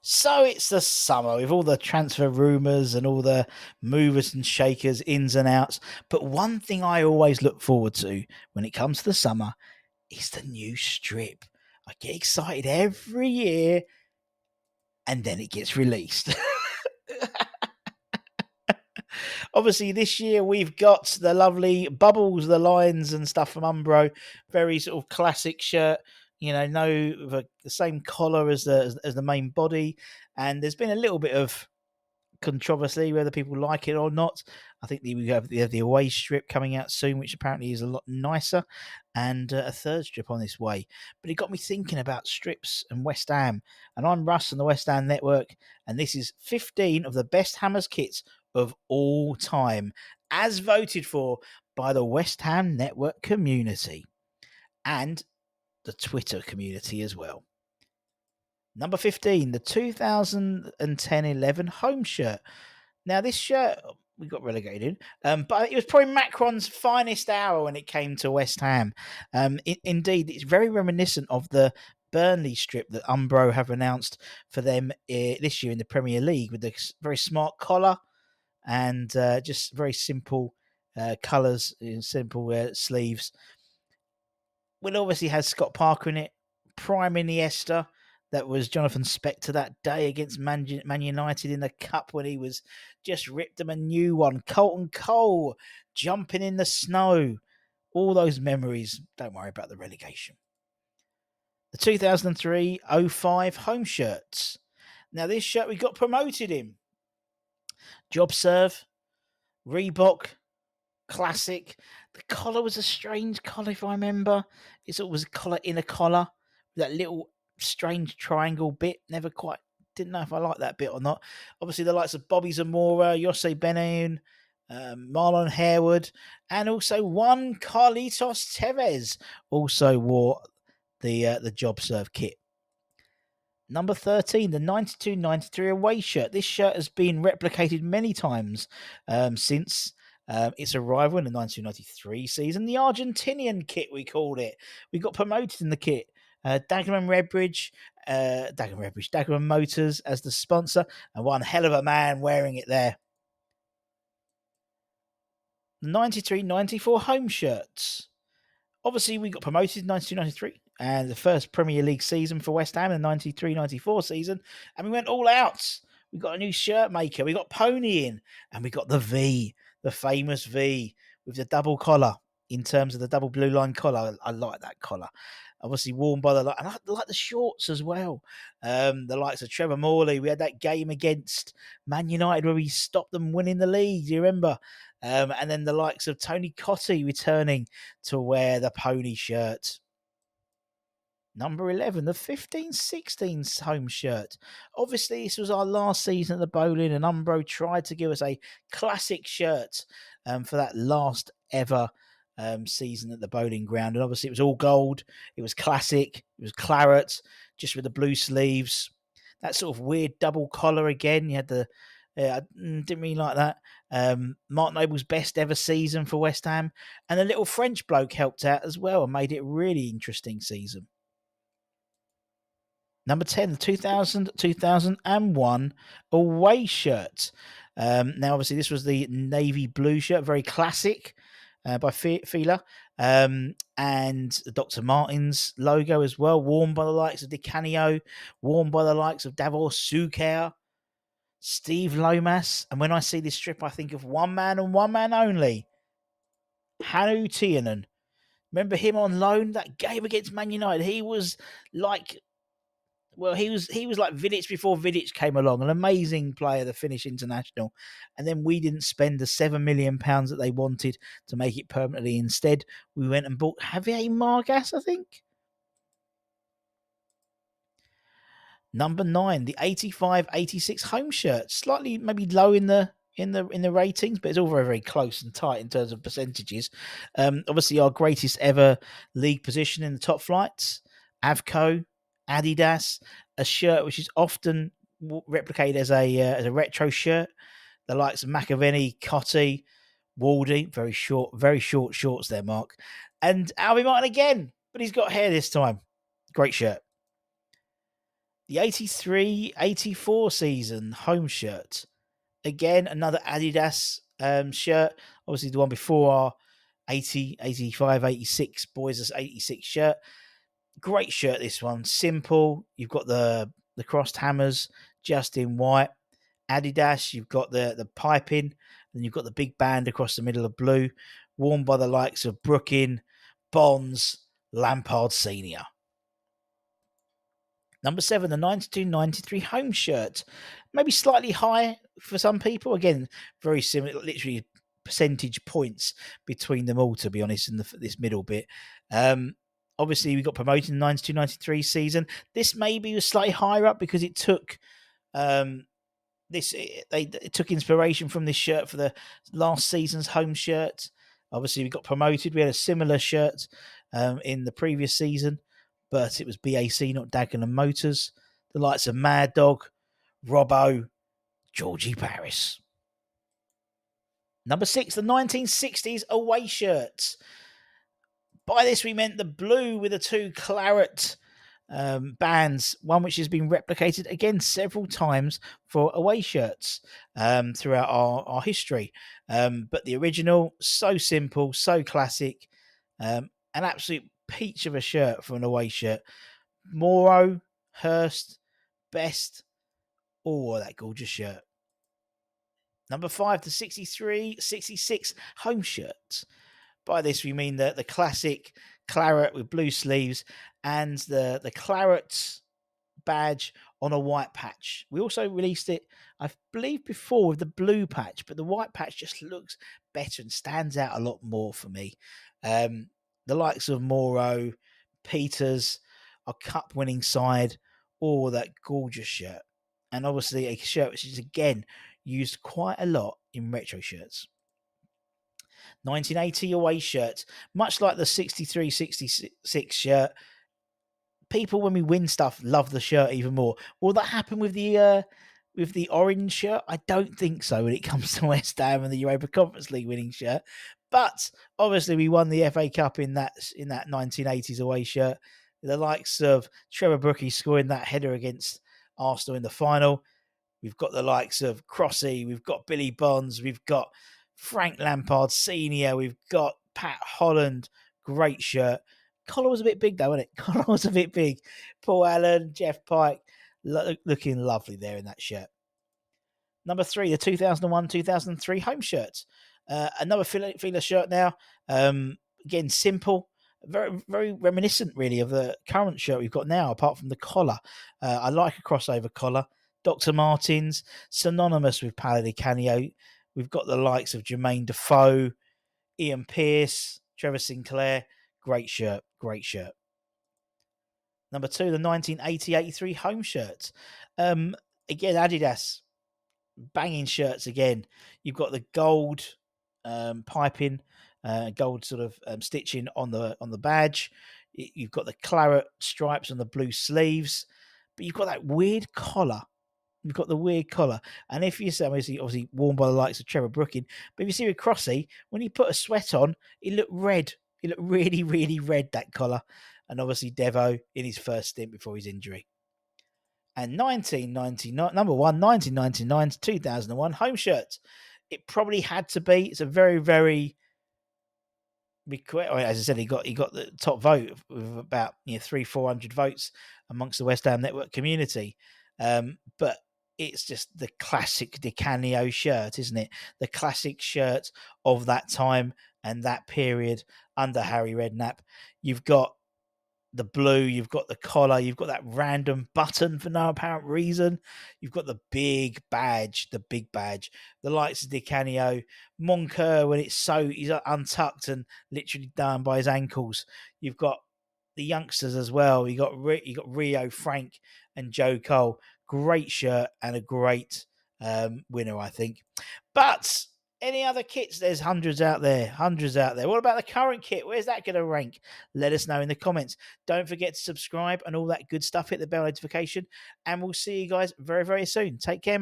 So it's the summer with all the transfer rumours and all the movers and shakers, ins and outs. But one thing I always look forward to when it comes to the summer is the new strip. I get excited every year and then it gets released. Obviously, this year we've got the lovely bubbles, the lines and stuff from Umbro. Very sort of classic shirt. The same collar as the main body, and there's been a little bit of controversy whether people like it or not. I think we have the away strip coming out soon, which apparently is a lot nicer, and a third strip on this way. But it got me thinking about strips and West Ham. And I'm Russ on the West Ham Network, and this is 15 of the best Hammers kits of all time, as voted for by the West Ham Network community and the Twitter community as well. Number 15, the 2010-11 home shirt. Now, this shirt, we got relegated, but it was probably Macron's finest hour when it came to West Ham. Indeed, it's very reminiscent of the Burnley strip that Umbro have announced for them this year in the Premier League, with the very smart collar and just very simple colours, simple sleeves. Well, obviously has Scott Parker in it, prime Iniesta. That was Jonathan Spector that day against Man United in the Cup when he was just ripped them a new one. Colton Cole jumping in the snow. All those memories. Don't worry about the relegation. The 2003-05 home shirts. Now, this shirt we got promoted in. JobServe, Reebok, classic. The collar was a strange collar, if I remember. It sort of was a collar in a collar. That little strange triangle bit. Never quite didn't know if I liked that bit or not. Obviously, the likes of Bobby Zamora, Jose Benayoun, Marlon Harewood, and also one Carlitos Tevez also wore the JobServe kit. Number 13, the 92-93 away shirt. This shirt has been replicated many times since its arrival in the 1993 season. The Argentinian kit, we called it. We got promoted in the kit. Dagenham Motors as the sponsor, and one hell of a man wearing it there. The 93-94 home shirts. Obviously, we got promoted in 92-93 and the first Premier League season for West Ham in the 93-94 season, and we went all out. We got a new shirt maker. We got Pony in, and we got the V, the famous V with the double collar in terms of the double blue line collar. I like that collar. Obviously worn by and I like the shorts as well. The likes of Trevor Morley. We had that game against Man United where we stopped them winning the league. Do you remember? And then the likes of Tony Cottee returning to wear the Pony shirt. Number 11, the 15-16 home shirt. Obviously, this was our last season at the Bowling, and Umbro tried to give us a classic shirt for that last ever season at the Bowling Ground. And obviously, it was all gold. It was classic. It was claret, just with the blue sleeves. That sort of weird double collar again. You had the... I didn't really like that. Mark Noble's best ever season for West Ham. And a little French bloke helped out as well and made it a really interesting season. Number 10, the 2000-2001 away shirt. Now, obviously, this was the navy blue shirt, very classic by Fila. And Dr. Martens logo as well, worn by the likes of Di Canio, worn by the likes of Davor Suker, Steve Lomas. And when I see this strip, I think of one man and one man only, Hannu Tiernan. Remember him on loan? That game against Man United, he was like... Well, he was like Vidic before Vidic came along, an amazing player, the Finnish international. And then we didn't spend the £7 million that they wanted to make it permanently. Instead, we went and bought Javier Margas, I think. Number 9, the 85-86 home shirt. Slightly maybe low in the ratings, but it's all very, very close and tight in terms of percentages. Obviously, our greatest ever league position in the top flights, Avco, Adidas, a shirt which is often replicated as a retro shirt. The likes of McAvenny, Cottee, Waldy, very short shorts there, Mark. And Alvin Martin again, but he's got hair this time. Great shirt. The 83-84 season home shirt. Again, another Adidas shirt. Obviously, the one before our 80, 85, 86 Boys' 86 shirt. Great shirt, this one. Simple. You've got the crossed hammers just in white. Adidas, you've got the piping, and you've got the big band across the middle of blue, worn by the likes of Brookin, Bonds, Lampard Senior. Number 7, the 92-93 home shirt. Maybe slightly high for some people. Again, very similar, literally percentage points between them all, to be honest, in this middle bit. Obviously, we got promoted in the 92-93 season. This maybe was slightly higher up because it took it took inspiration from this shirt for the last season's home shirt. Obviously, we got promoted. We had a similar shirt in the previous season, but it was BAC, not Dagenham Motors. The likes of Mad Dog, Robbo, Georgie Paris. Number 6, the 1960s away shirts. By this, we meant the blue with the 2 claret bands, one which has been replicated again several times for away shirts throughout our history. But the original, so simple, so classic, an absolute peach of a shirt for an away shirt. Moro, Hurst, Best, oh, that gorgeous shirt. Number 5, the 63-66 home shirt. By this, we mean the classic claret with blue sleeves and the claret badge on a white patch. We also released it, I believe, before with the blue patch, but the white patch just looks better and stands out a lot more for me. The likes of Moro, Peters, our cup-winning side, all that gorgeous shirt. And obviously a shirt which is, again, used quite a lot in retro shirts. 1980 away shirt, much like the 63-66 shirt. People, when we win stuff, love the shirt even more. Will that happen with the orange shirt? I don't think so when it comes to West Ham and the Europa Conference League winning shirt. But obviously, we won the FA Cup in that 1980s away shirt. The likes of Trevor Brookie scoring that header against Arsenal in the final. We've got the likes of Crossy. We've got Billy Bonds. We've got Frank Lampard Senior. We've got Pat Holland. Great shirt. Collar was a bit big, though, wasn't it? Collar was a bit big. Paul Allen, Jeff Pike, looking lovely there in that shirt. Number 3, the 2001-2003 home shirt. Another Fila shirt now. Again, simple. Very, very reminiscent, really, of the current shirt we've got now, apart from the collar. I like a crossover collar. Dr. Martens, synonymous with Paolo Di Canio. We've got the likes of Jermaine Defoe, Ian Pearce, Trevor Sinclair. Great shirt, great shirt. Number 2, the 1980-83 home shirt. Again, Adidas, banging shirts again. You've got the gold piping, gold sort of stitching on the badge. You've got the claret stripes on the blue sleeves, but you've got that weird collar. You've got the weird collar. And if you see, obviously worn by the likes of Trevor Brooking, but if you see with Crossy, when he put a sweat on, it looked red. It looked really, really red, that collar. And obviously Devo in his first stint before his injury. And 1999, number 1, 1999 to 2001 home shirt. It probably had to be. It's a very, very, as I said, he got the top vote with about 300-400 votes amongst the West Ham Network community. But it's just the classic Di Canio shirt, isn't it? The classic shirt of that time and that period under Harry Redknapp. You've got the blue, you've got the collar, you've got that random button for no apparent reason. You've got the big badge, the likes of Di Canio, Moncur when he's untucked and literally down by his ankles. You've got the youngsters as well. You got Rio, Frank, and Joe Cole. Great shirt and a great winner, I think. But any other kits? There's hundreds out there. What about the current kit? Where's that going to rank? Let us know in the comments. Don't forget to subscribe and all that good stuff. Hit the bell notification. And we'll see you guys very, very soon. Take care.